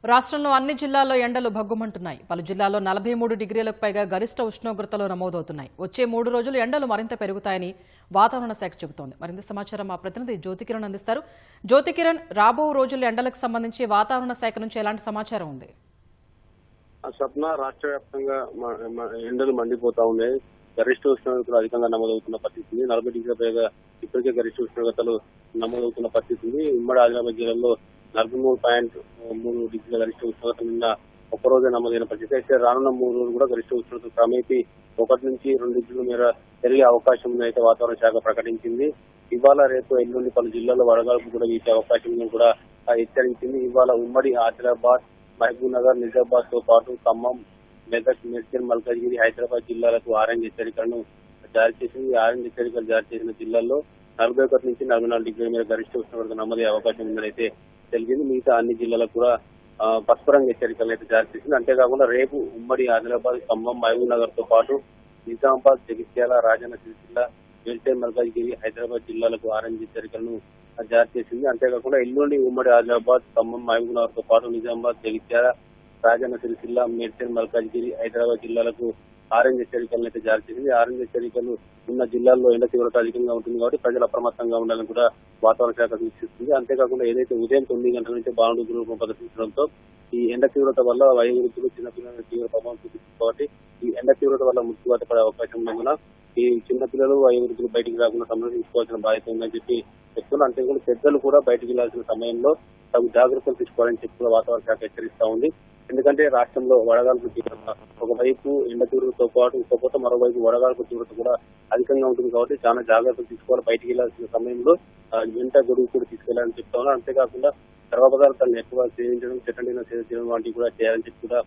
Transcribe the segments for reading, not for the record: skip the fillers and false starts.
రాష్ట్రంలో అన్ని జిల్లాల్లో ఎండలు భగ్గుమంటున్నాయి. పలు జిల్లాల్లో 43 డిగ్రీలకు పైగా గరిష్ట ఉష్ణోగ్రతలు నమోదవుతున్నాయి. వచ్చే 3 రోజులు ఎండలు మరింత పెరుగుతాయని వాతావరణ శాఖ చెబుతోంది. మరింత సమాచారం మా ప్రతినిధి జ్యోతికిరణ్ అందిస్తారు. జ్యోతికిరణ్, రాబో రోజుల్లో ఎండలకు సంబంధించి వాతావరణ శాఖ నుంచి ఎలాంటి సమాచారం ఉంది? స్వప్న, రాష్ట్ర వ్యాప్తంగా ఎండలు మండిపోతా ఉన్నాయి. గరిష్ట ఉష్ణోగ్రతలు అధికంగా నమోదవుతున్న పరిస్థితి ఉంది. 40 డిగ్రీల పైగా ఇప్పటికే గరిష్ట ఉష్ణోగ్రతలు నమోదవుతున్న పరిస్థితి ఉంది. ఉమ్మడి ఆదిలాబాద్ జిల్లాలో 43.3 డిగ్రీల గరిష్ట ఉష్ణోగ్రత నిన్న ఒక్కరోజే నమోదైన పరిస్థితి. అయితే రానున్న 3 రోజులు కూడా గరిష్ట ఉష్ణోగ్రత క్రమేపీ 1 నుంచి 2 డిగ్రీల మేర పెరిగే అవకాశం ఉందైతే వాతావరణ శాఖ ప్రకటించింది. ఇవాళ రేపు ఎల్లుండి పలు జిల్లాల్లో వడగాల్పు కూడా వీచే అవకాశం ఉందని కూడా హెచ్చరించింది. ఇవాళ ఉమ్మడి ఆదిలాబాద్, మహబూబ్ నగర్, నిజామాబాద్ తో పాటు ఖమ్మం, మెదక్, మేడ్చల్, మల్కాజ్గిరి, హైదరాబాద్ జిల్లాలకు ఆరెంజ్ హెచ్చరికలను జారీ చేసింది. ఆరెంజ్ హెచ్చరికలు జారీ చేసిన జిల్లాల్లో 41 నుంచి 44 డిగ్రీల మేర గరిష్ట ఉష్ణోగ్రత నమోదయ్యే అవకాశం ఉందని అయితే తెలిసింది. మిగతా అన్ని జిల్లాలకు కూడా పసుపు రంగు హెచ్చరికలను అయితే జారీ చేసింది. అంతేకాకుండా రేపు ఉమ్మడి ఆదిలాబాద్, ఖమ్మం, మహబూబ్ నగర్ తో పాటు నిజామాబాద్, జగిత్యాల, రాజన్న సిరిసిల్ల, మేడ్చల్, మల్కాజ్గిరి, హైదరాబాద్ జిల్లాలకు ఆరెంజ్ హెచ్చరికలను జారీ చేసింది. అంతేకాకుండా ఎల్లుండి ఉమ్మడి ఆదిలాబాద్, ఖమ్మం, మహబూబ్ నగర్ తో పాటు నిజామాబాద్, జగిత్యాల, రాజన్న సిరిసిల్ల, మేడ్చల్, మల్కాజ్గిరి, హైదరాబాద్ జిల్లాలకు ఆరెంజ్ హెచ్చరికలను అయితే జారీ చేసింది. ఆరెంజ్ హెచ్చరికలు ఉన్న జిల్లాల్లో ఎండ తీవ్రత అధికంగా ఉంటుంది కాబట్టి ప్రజలు అప్రమత్తంగా ఉండాలని కూడా వాతావరణ శాఖ సూచిస్తుంది. అంతేకాకుండా ఏదైతే ఉదయం 9 గంటల నుంచి బాణుడు రూపం ప్రదర్శించడంతో ఈ ఎండ తీవ్రత వల్ల వయోవృద్ధులు, చిన్నపిల్లల తీవ్ర ప్రభావం చూపిస్తుంది కాబట్టి ఈ ఎండ తీవ్రత వల్ల మృత్యువాత పడే అవకాశం ఉన్నందున ఈ చిన్నపిల్లలు, వయోవృద్ధులు బయటికి రాకుండా సంరక్షించుకోవాల్సిన బాధ్యత ఉందని చెప్తున్నారు. అంతేకాకుండా పెద్దలు కూడా బయటికి వెళ్లాల్సిన సమయంలో తగు జాగ్రత్తలు తీసుకోవాలని చెప్పి వాతావరణ శాఖ హెచ్చరిస్తా ఉంది. ఎందుకంటే రాష్ట్రంలో వడగాల్పు తీవ్రత ఒకవైపు ఎండ తీవ్రతతో పాటు ఇంకొక మరోవైపు వడగాల్పు తీవ్రత కూడా అధికంగా ఉంటుంది కాబట్టి చాలా జాగ్రత్తలు తీసుకోవాలి. బయటికి వెళ్లాల్సిన సమయంలో వెంట గొడుగు కూడా తీసుకెళ్లాలని చెప్తా ఉన్నారు. అంతేకాకుండా ద్రవ పదార్థాలను ఎక్కువ సేవించడం, చెట్టండిన సేవించడం వంటివి కూడా చేయాలని చెప్పి కూడా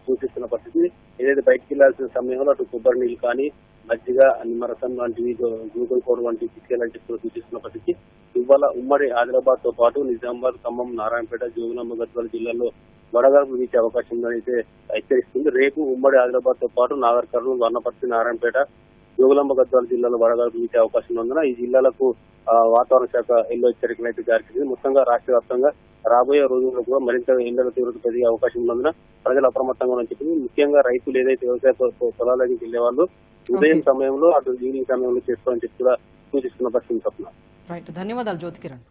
సూచిస్తున్న పరిస్థితి. ఏదైతే బయటికి వెళ్లాల్సిన సమయంలో అటు కొబ్బరి నీళ్ళు కానీ, మజ్జిగ, నిమ్మరసం లాంటివి, గ్లూకోజ్ పౌడర్ వంటివి తీసుకెళ్లాలని చెప్పి సూచిస్తున్న పరిస్థితి. ఇవాళ ఉమ్మడి ఆదిలాబాద్ తో పాటు నిజామాబాద్, ఖమ్మం, నారాయణపేట, జోగులాంబ, గద్వాల జిల్లాల్లో వడగాల్పు వీచే అవకాశం ఉందని అయితే హెచ్చరిస్తుంది. రేపు ఉమ్మడి ఆదిలాబాద్ తో పాటు నాగర్ కర్నూలు, వన్నపర్తి, నారాయణపేట, జోగులాంబ, గద్వాల జిల్లాలో వడగాల్పు వీచే అవకాశం ఉన్నందున ఈ జిల్లాలకు వాతావరణ శాఖ ఎల్లో హెచ్చరికలు అయితే జారీ చేసింది. మొత్తంగా రాష్ట్ర వ్యాప్తంగా రాబోయే రోజుల్లో కూడా మరింత ఎండల తీవ్రత పెరిగే అవకాశం ఉన్నందున ప్రజలు అప్రమత్తంగా అని చెప్పింది. ముఖ్యంగా రైతులు ఏదైతే వ్యవసాయ పొలాలకి వెళ్లే వాళ్ళు ఉదయం సమయంలో అటు ఈవినింగ్ సమయంలో చేసుకోవాలని చెప్పి కూడా సూచిస్తున్న పరిస్థితి. ధన్యవాదాలు జ్యోతికిరణ్.